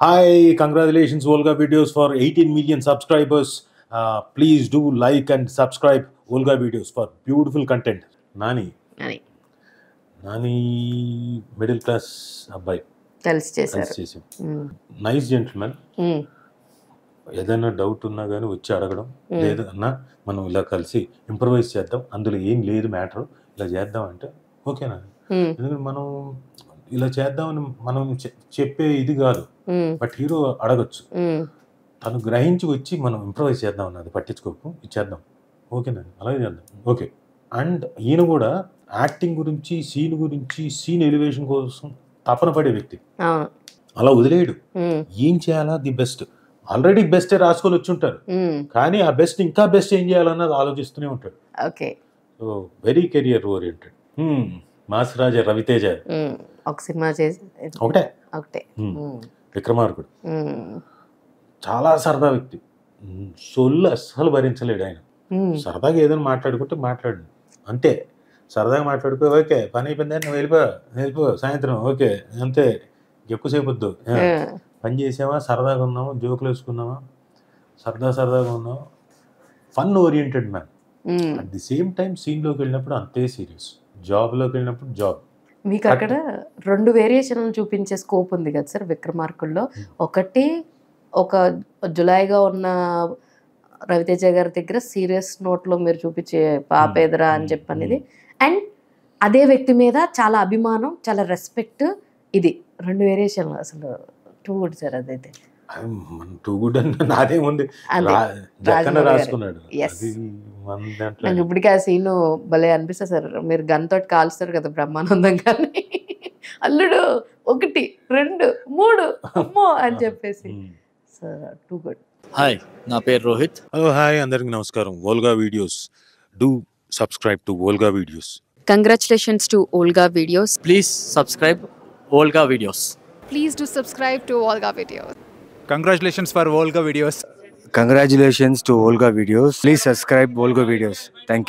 Hi, congratulations, Volga Videos, for 18 million subscribers. Please do like and subscribe Volga Videos for beautiful content. Nani, middle class abbai. కలిసి చేశారు. Nice gentlemen. ఏదైనా doubt ఉన్నా కానీ వచ్చి అడగడం, లేదు అన్న మనం ఇలా కలిసి ఇంప్రవైజ్ చేద్దాం, అందులో ఏం లేదు మ్యాటర్, ఇలా చేద్దాం అంటే ఓకేనా. ఎందుకంటే మనం ఇలా చేద్దామని మనం చెప్పే ఇది కాదు, బట్ హీరో అడగచ్చు, తను గ్రహించి వచ్చి మనం ఇంప్రవైజ్ చేద్దాం అన్నది పట్టించుకోకు, ఇచ్చేద్దాం, ఓకేనా, అలాగే చేద్దాం, ఓకే. అండ్ ఈయన కూడా యాక్టింగ్ గురించి, సీన్ గురించి, సీన్ ఎలివేషన్ కోసం తపన పడే వ్యక్తి. అలా వదిలేయడు, ఏం చేయాలా ది బెస్ట్. ఆల్రెడీ బెస్ట్ రాసుకొని వచ్చి ఉంటారు, కానీ ఆ బెస్ట్ ఇంకా బెస్ట్ ఏం చేయాలన్నది ఆలోచిస్తూనే ఉంటాడు. So very career oriented. మాసరాజ Raviteja ఒక సినిమా చేసి ఒకటే విక్రమార్కుడు. చాలా సరదా వ్యక్తి, సొల్లు అస్సలు భరించలేడు ఆయన. సరదాగా ఏదైనా మాట్లాడుకుంటే మాట్లాడు అంతే, సరదాగా మాట్లాడుకో, ఓకే పని అయిపోయింది నువ్వు వెళ్ళిపో సాయంత్రం, ఓకే అంతే, ఎక్కువసేపు వద్దు, పని చేసావా, సరదాగా ఉన్నావా, జోకులు వేసుకున్నావా, సరదాగా ఉన్నావా, fun oriented man. At the same time సీన్లోకి వెళ్ళినప్పుడు అంతే సీరియస్, జాబ్లోకి వెళ్ళినప్పుడు జాబ్. మీకు అక్కడ 2 వేరియేషన్లు చూపించే స్కోప్ ఉంది కదా సార్ విక్రమార్కుల్లో. ఒకటి ఒక జులైగా ఉన్న రవితేజ గారి దగ్గర సీరియస్ నోట్లో మీరు చూపించే పాపేదరా అని చెప్పనేది, అండ్ అదే వ్యక్తి మీద చాలా అభిమానం, చాలా రెస్పెక్ట్. ఇది 2 వేరియేషన్లు అసలు టూ గుడ్ సార్. అదైతే టూ గుడ్ అని నాదేముంది, రాసుకున్నాడు. నాకు ఇప్పటికీ ఆ సీన్ భలే అనిపిస్తుంది సార్. మీరు గన్ తోటి కాల్స్తారు కదా బ్రహ్మానందం గారిని, అల్లుడు 1 2 3 అమ్మో అని చెప్పేసి, సార్ టూ గుడ్. హాయ్, నా పేరు రోహిత్. హలో హాయ్, అందరికి నమస్కారం. Volga videos, do subscribe to Volga videos. Congratulations to Olga Videos. Please subscribe Olga Videos. Please do subscribe to Olga Videos. Congratulations for Olga Videos. Congratulations to Olga Videos. Please subscribe Olga Videos. Thank you.